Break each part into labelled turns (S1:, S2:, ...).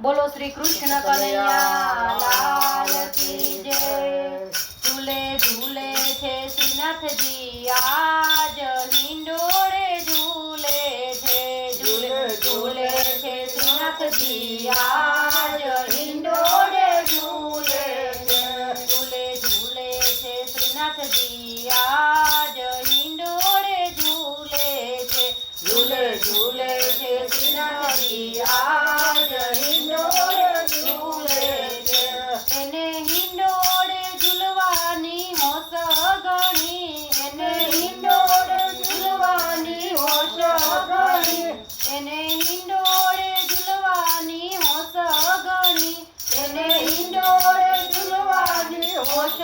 S1: बोलो श्री कृष्ण कन्हैया लाल की जय। झूले झूले छे श्रीनाथ जी आज हिंडोळे झूले छे। झूले झूले छे श्रीनाथ जी आज हिंडोळे झूले छे। झूले झूले छे श्रीनाथ जी आज हिंडोळे झूले छे। झूले झूले छे श्रीनाथ जी आज हिंडोळे झूले छे। એને હિંડોળે ઝૂલવાની હોશ ઘણી, એને હિંડોળે ઝૂલવાની હોશ ઘણી, એને હિંડોળે ઝૂલવાની હોશ ઘણી, એને હિંડોળે ઝૂલવાની હોશ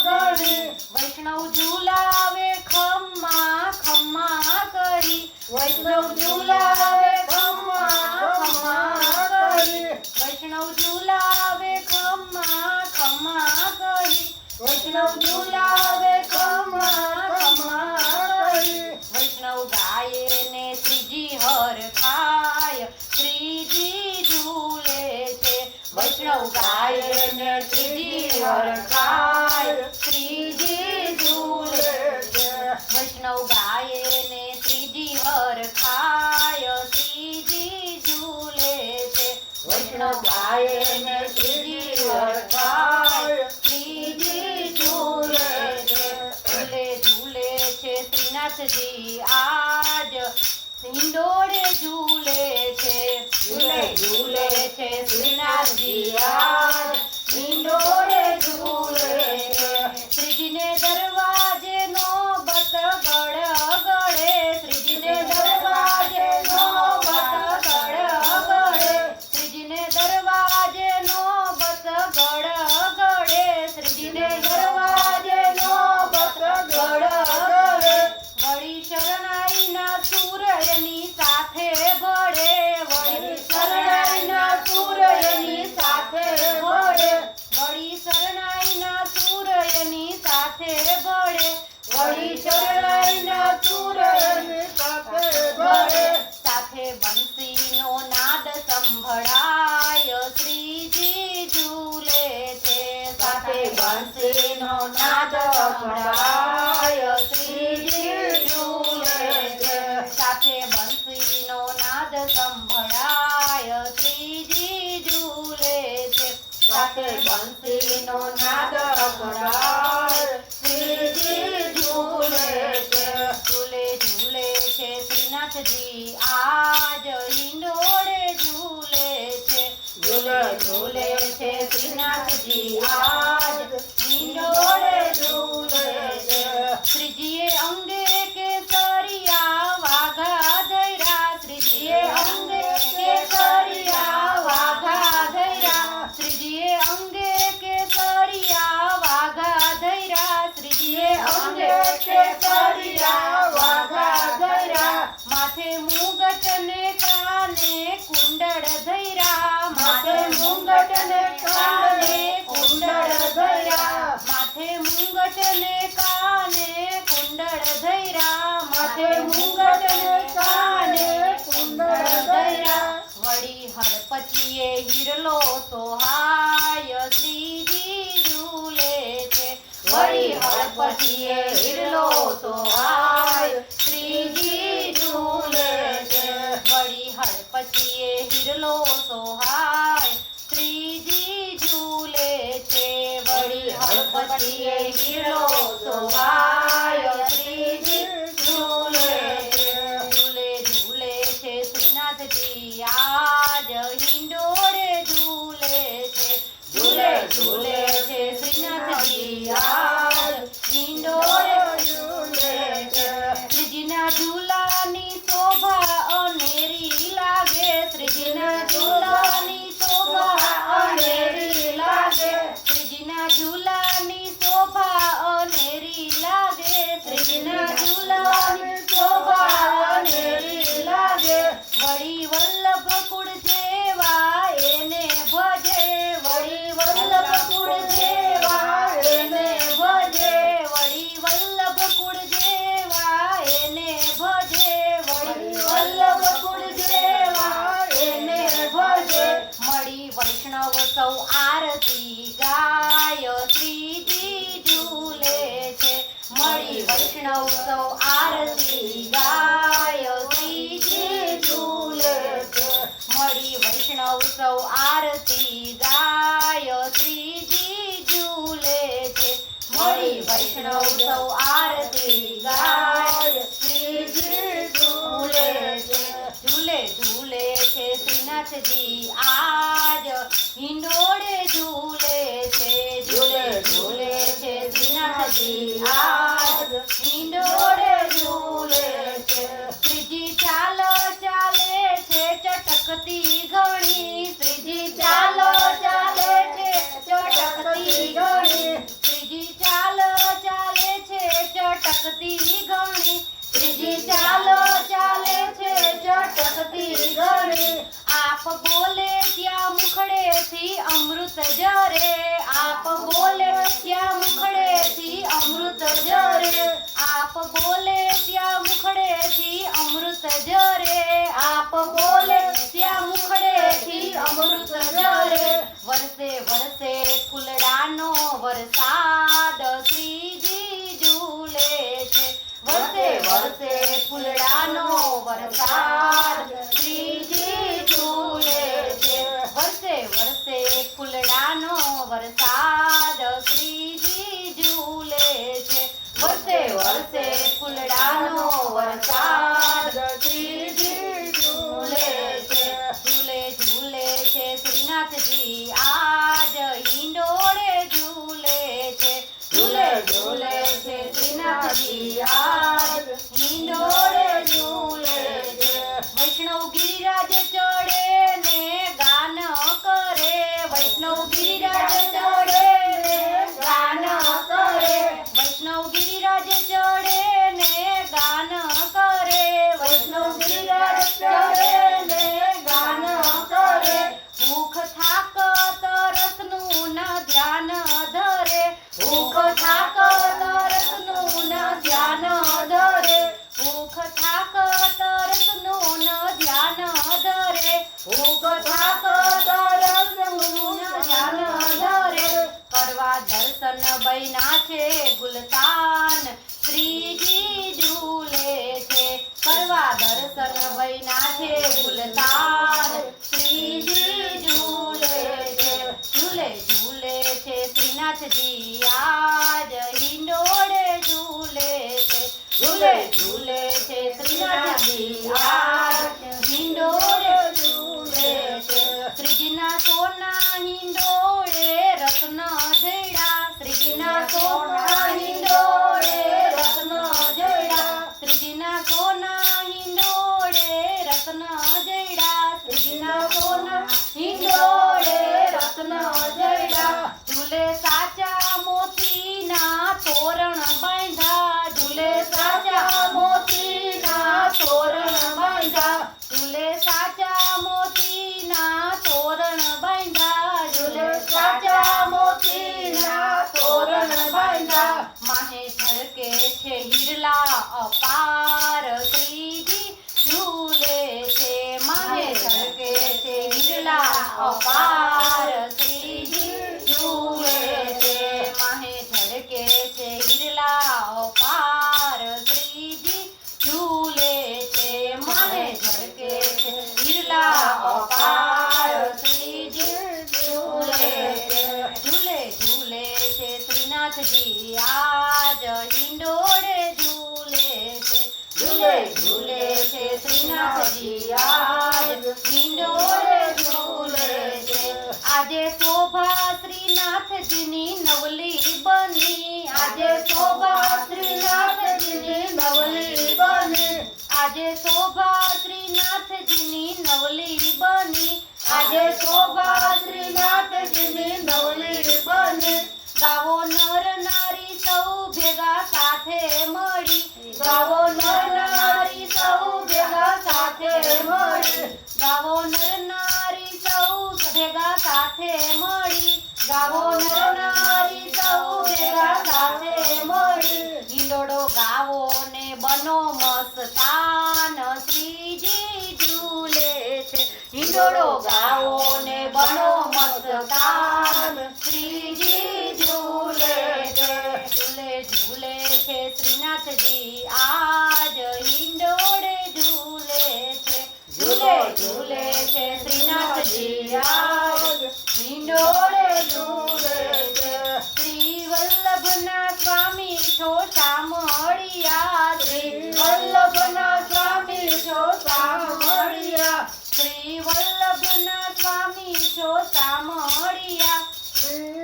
S1: ઘણી। વૈષ્ણવ ઝૂલાવે ખમ્મા ખમ્મા કરી, વૈષ્ણવ ઝૂલાવે ખમ્મા ખમ્મા કરી, વૈષ્ણવ ઝૂલાવે ખમ્મા ખમ્મા કરી, વૈષ્ણવ ઝૂલાવે ખમ્મા ખમ્મા કરી। વૈષ્ણવ ગાય ને શ્રીજી હર ખાય, શ્રીજી ઝૂલે છે। વૈષ્ણવ ગાય ને શ્રીજી હર ખાય, શ્રીજી ઝૂલે છે। વૈષ્ણવ ગાય ને શ્રીજી હર ખાય, શ્રીજી ઝૂલે છે। વૈષ્ણવ ગાય ને શ્રીજી હર ખાય, શ્રીજી ઝૂલે છે। ઝૂલે ઝૂલે છે શ્રીનાથજી આજ હિંડોળે ઝૂલે છે। ઝૂલે ઝૂલે છે શ્રીનાથજી આજ હિંડોળે ઝૂલે છે। શ્રીજીને દરવાજે નોબત ગળે, શ્રીજીને દરવાજે નોબત ગળે, શ્રીજીને દરવાજે નોબત ગળે, શ્રીજીને દરવાજે નોબત ગળે। વળી શરણાઈના સૂર્યની સાથે ભળે, વળી શરણાઈના સૂર્યની સાથે ભળે, વળી શરણાઈના સૂર્યની સાથે ભળે, વળી શરણાઈના સૂર્યની સાથે ભળે। સાથે બંસીનો નાદ સંભળાય, શ્રીજી ઝૂલે છે। સાથે બંસીનો નાદ સંભળાય, શ્રીજી ઝૂલે છે। સાથે બંસીનો નાદ સંભળાય, શ્રીજી ઝૂલે છે। સાથે બંસીનો નાદ સંભળાય, શ્રીજી ઝૂલે છે। ઝૂલે ઝૂલે છે શ્રીનાથજી આજ હિંડોળે ઝૂલે છે। ઝૂલે ઝૂલે છે શ્રીનાથજી આજ હિંડોળે ઝૂલે છે। શ્રીજીએ અંગે કેસરિયા વાઘા ધર્યા, શ્રીજીએ અંગે કેસરિયા વાઘા ધર્યા, શ્રીજીએ અંગે કેસરિયા વાઘા ધર્યા, શ્રીજીએ અંગે કેસરિયા વાઘા ધર્યા। માથે મુગટ ને કાને કુંડળ ધર્યા, માથે મુગટ ને કાને કુંડળ ધર્યા, માથે મુગટ ને કાને કુંડળ ધર્યા, માથે મુગટ ને કાને કુંડળ ધર્યા। વળી હળપચીએ હિરલો સોહાય, શ્રીજી ઝૂલે છે। વળી હળપચીએ હિરલો સોહાય, શ્રીજી ઝૂલે છે। વળી હળપચીએ હિરલો સોહાય, શ્રીજી ઝૂલે છે। વળી હળપચીએ હિરલો સોહાય, શ્રીજી ઝૂલે છે। ઝૂલે ઝૂલે છે શ્રીનાથજી આજ હિંડોળે ઝૂલે છે। ઝૂલે ઝૂલે છે શ્રીનાથજી આજ હિંડોળે ઝૂલે છે। શ્રીજીના ઝૂલાની શોભા અનેરી લાગે, શ્રીજીના ઝૂલાની શોભા અનેરી લાગે, શ્રીજીના ઝૂલાની શોભા અનેરી લાગે, શ્રીજીના ઝૂલાની શોભા અનેરી લાગે। વળી વલ્લભ કુળ જેવા એને ભજે, વળી વલ્લભ કુળ વૈષ્ણવ સૌ આરતી ગાય શ્રીજી ઝૂલે છે મળી વૈષ્ણવ સૌ આરતી ગાય શ્રીજી ઝૂલે છે મળી વૈષ્ણવ સૌ આરતી ગાય શ્રીજી ઝૂલે છે મળી વૈષ્ણવ સૌ આરતી ગાય શ્રીજી ઝૂલે છે ઝૂલે ઝૂલે છે શ્રીનાથજી આજ હિંડોળે ઝૂલે છે ઝૂલે ઝૂલે છે શ્રીનાથજી આજ હિંડોળે ઝૂલે છે શ્રીજી ચાલો ચાલે છે ચટકતી ઘણી શ્રીજી ચાલો ચાલે છે ચટકતી ઘણી શ્રીજી ચાલો ચાલે છે ચટકતી ઘણી શ્રીજી ચાલો ચાલે છે ચટકતી ઘણી આપ બોલે ત્યાં મુખડેથી અમૃત ઝરે આપ બોલે ત્યાં મુખડેથી અમૃત ઝરે આપ બોલે ત્યાં મુખડેથી અમૃત ઝરે આપ બોલે ત્યાં મુખડેથી અમૃત ઝરે વરસે વરસે ફૂલડાનો વરસાદ શ્રીજી ઝૂલે છે વરસે વરસે ફૂલડાનો વરસાદ શ્રીજી ઝૂલે છે વરસે વરસે ફૂલડાનો વરસાદ શ્રીજી ઝૂલે છે વરસે વરસે ફૂલડાનો વરસાદ શ્રીજી ઝૂલે છે ઝૂલે ઝૂલે છે શ્રીનાથજી આજ હિંડોળે ઝૂલે છે ઝૂલે ઝૂલે છે શ્રીનાથજી આજ હિંડોળે ઝૂલે છે વૈષ્ણવ ગિરિરાજ ચડે ને ગાન કરે વૈષ્ણવ ગિરિરાજ ચડે ને ગાન કરે વૈષ્ણવ ગિરિરાજ ચડે ને ગાન કરે વૈષ્ણવ ગિરિરાજ ચડે ને ગાન કરે ભૂખ થાક તરસનું ન ધ્યાન ધરે ભૂખ થાક તરસનું ન ધ્યાન ધરે ભૂખ થાક તરસનું ન ધ્યાન ધરે ભૂખ થાક તરસનું ન ધ્યાન ધરે કરવા દર્શન બૈના છે ગુલતાન શ્રીજી ઝૂલે છે કરવા દર્શન બૈના છે ગુલતાન શ્રીજી ઝૂલે છે ઝૂલે ઝૂલે છે શ્રીનાથજી આજ હિંડોળે ઝૂલે છે ઝૂલે ઝૂલે છે શ્રીનાથજી આજ હિંડોળે ઝૂલે છે શ્રીજીના સોના હિંડોળે રત્ન જડ્યા શ્રીજીના સોના હિંડોળે રત્ન જડ્યા શ્રીજીના સોના હિંડોળે રત્ન જડ્યા શ્રીજીના સોના હિંડોળે રત્ન જડ્યા ઝૂલે સાચા મોતીના તોરણ બાંધ્યા ઝૂલે સાચા મોતીના તોરણ બાંધ્યા ઝૂલે સાચા મોતીના તોરણ બાંધ્યા ઝૂલે સાચા મોતીના તોરણ બાંધ્યા માહે ઝળકે છે હિરલા અપાર શ્રીજી ઝૂલે છે માહે ઝળકે છે હિરલા અપાર શ્રીજી ઝૂલે છે માહે ઝળકે છે હિરલા અપાર શ્રીજી ઝૂલે છે માહે ઝળકે છે હિરલા અપાર શ્રીજી ઝૂલે છે ઝૂલે ઝૂલે છે શ્રીનાથજી આજ હિંડોળે ઝૂલે છે ઝૂલે ઝૂલે છે શ્રીનાથજી આજ હિંડોળે ઝૂલે છે આજે શોભા શ્રીનાથજીની નવલી બની આજે શોભા શ્રીનાથજીની નવલી બની આજે શોભા શ્રીનાથજીની નવલી બની આજે શોભા શ્રીનાથજીની નવલી બની ગાવો નર નારી સૌ ભેગા સાથે મળી ગાવો નર નારી સૌ ભેગા સાથે મળી ગાવો નર નારી સૌ ભેગા સાથે મળી ગાવો નર નારી સૌ ભેગા સાથે મળી હિંડોળો ગાવો ને બનો મસ્તાન શ્રીજી ઝૂલે છે હિંડોળો ગાવો ને બનો મસ્તાન કાન શ્રીજી ઝૂલે છે ઝૂલે ઝૂલે છે શ્રીનાથજી આજ હિંડોળે ઝૂલે છે ઝૂલે ઝૂલે છે શ્રીનાથજી આજ હિંડોળે ઝૂલે છે શ્રી વલ્લભના સ્વામી છો સામળિયા શ્રી વલ્લભના સ્વામી છો સામળિયા શ્રી વલ્લભના સ્વામી છો સામળિયા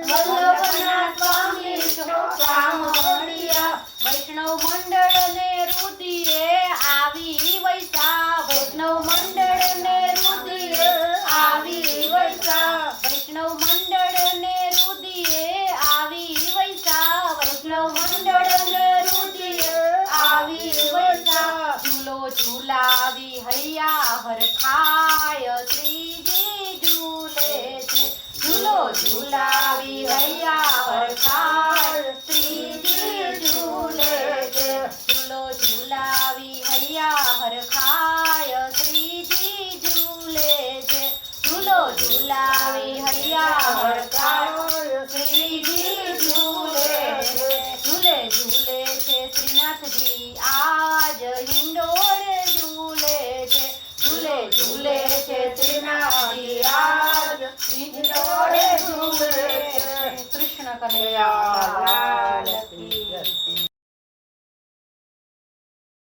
S1: વલ્લભના સ્વામી છો સામળિયા વૈષ્ણવ મંડળ ને રુદિએ આવી વૈસા વૈષ્ણવ મંડળ ને રુદિએ આવી વૈસા વૈષ્ણવ મંડળ ને રુદિએ આવી વૈસા વૈષ્ણવ મંડળ ને રુદિએ આવી વૈસા ઝૂલો ઝૂલાવી હૈયા હરખા